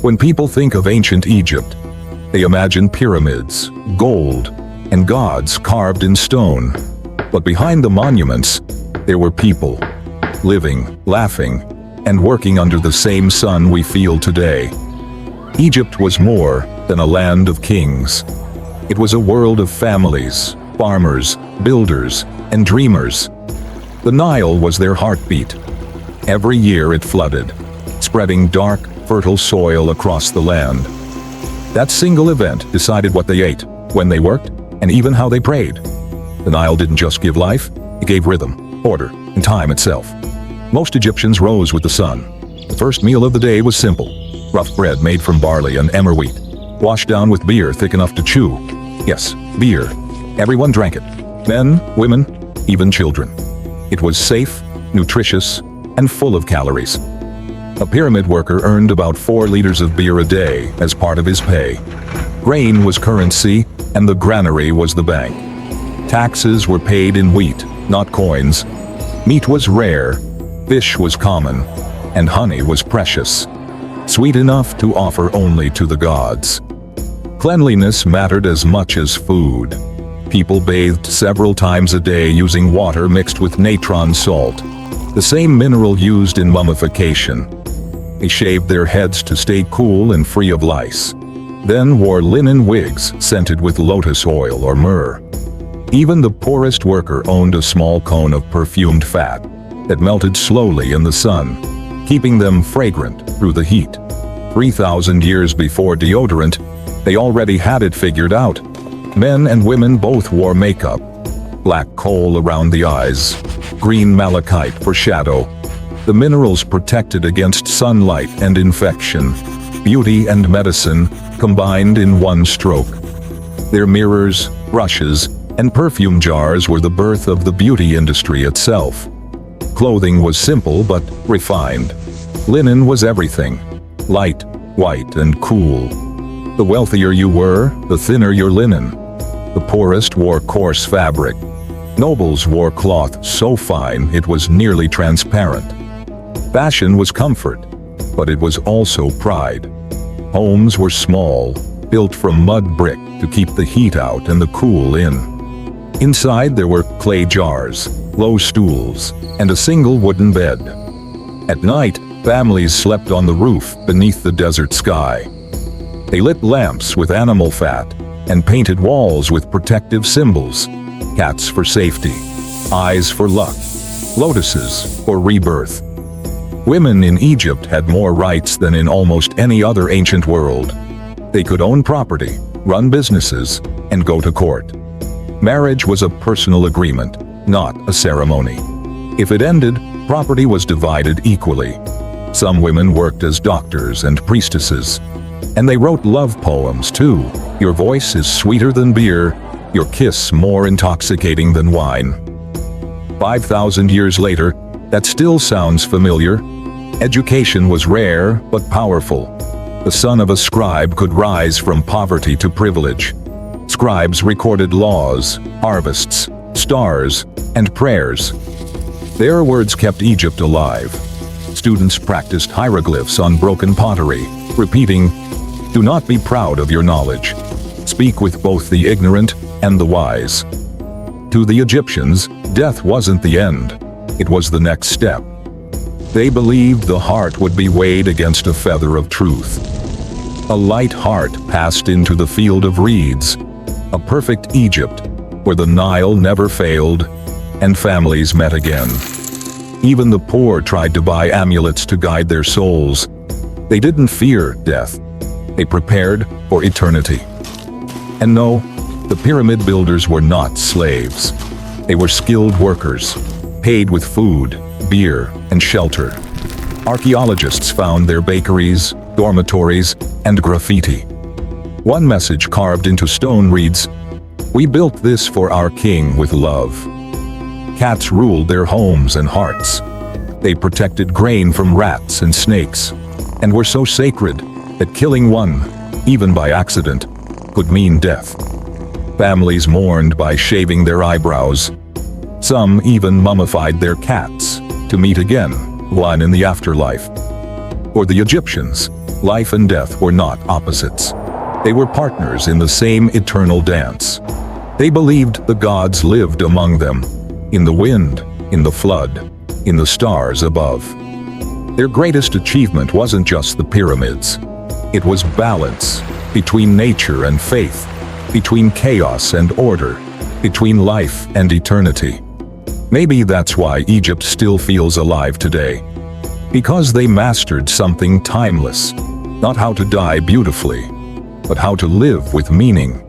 When people think of ancient Egypt, they imagine pyramids, gold, and gods carved in stone. But behind the monuments, there were people, living, laughing, and working under the same sun we feel today. Egypt was more than a land of kings. It was a world of families, farmers, builders, and dreamers. The Nile was their heartbeat. Every year it flooded, spreading dark, fertile soil across the land. That single event decided what they ate, when they worked, and even how they prayed. The Nile didn't just give life, it gave rhythm, order, and time itself. Most Egyptians rose with the sun. The first meal of the day was simple: rough bread made from barley and emmer wheat, washed down with beer thick enough to chew. Yes, beer. Everyone drank it. Men, women, even children. It was safe, nutritious, and full of calories. A pyramid worker earned about 4 liters of beer a day as part of his pay. Grain was currency, and the granary was the bank. Taxes were paid in wheat, not coins. Meat was rare, fish was common, and honey was precious, sweet enough to offer only to the gods. Cleanliness mattered as much as food. People bathed several times a day using water mixed with natron salt, the same mineral used in mummification. They shaved their heads to stay cool and free of lice, then wore linen wigs scented with lotus oil or myrrh. Even the poorest worker owned a small cone of perfumed fat that melted slowly in the sun, keeping them fragrant through the heat. 3,000 years before deodorant, they already had it figured out. Men and women both wore makeup. Black coal around the eyes, green malachite for shadow. The minerals protected against sunlight and infection. Beauty and medicine combined in one stroke. Their mirrors, brushes, and perfume jars were the birth of the beauty industry itself. Clothing was simple but refined. Linen was everything. Light, white, and cool. The wealthier you were, the thinner your linen. The poorest wore coarse fabric. Nobles wore cloth so fine it was nearly transparent. Fashion was comfort, but it was also pride. Homes were small, built from mud brick to keep the heat out and the cool in. Inside there were clay jars, low stools, and a single wooden bed. At night, families slept on the roof beneath the desert sky. They lit lamps with animal fat and painted walls with protective symbols: cats for safety, eyes for luck, lotuses for rebirth. Women in Egypt had more rights than in almost any other ancient world. They could own property, run businesses, and go to court. Marriage was a personal agreement, not a ceremony. If it ended, property was divided equally. Some women worked as doctors and priestesses. And they wrote love poems too. Your voice is sweeter than beer, your kiss more intoxicating than wine. 5,000 years later, that still sounds familiar. Education was rare but powerful. The son of a scribe could rise from poverty to privilege. Scribes recorded laws, harvests, stars, and prayers. Their words kept Egypt alive. Students practiced hieroglyphs on broken pottery, repeating, "Do not be proud of your knowledge. Speak with both the ignorant and the wise." To the Egyptians, death wasn't the end. It was the next step. They believed the heart would be weighed against a feather of truth. A light heart passed into the field of reeds, a perfect Egypt where the Nile never failed and families met again. Even the poor tried to buy amulets to guide their souls. They didn't fear death. They prepared for eternity. And no, the pyramid builders were not slaves. They were skilled workers, paid with food, beer, and shelter. Archaeologists found their bakeries, dormitories, and graffiti. One message carved into stone reads, "We built this for our king with love." Cats ruled their homes and hearts. They protected grain from rats and snakes, and were so sacred that killing one, even by accident, could mean death. Families mourned by shaving their eyebrows. Some even mummified their cats to meet again, one in the afterlife. For the Egyptians, Life and death were not opposites. They were partners in the same eternal dance. They believed the gods lived among them, in the wind, in the flood, in the stars above. Their greatest achievement wasn't just the pyramids. It was balance between nature and faith, between chaos and order, between life and eternity. Maybe that's why Egypt still feels alive today. Because they mastered something timeless. Not how to die beautifully, but how to live with meaning.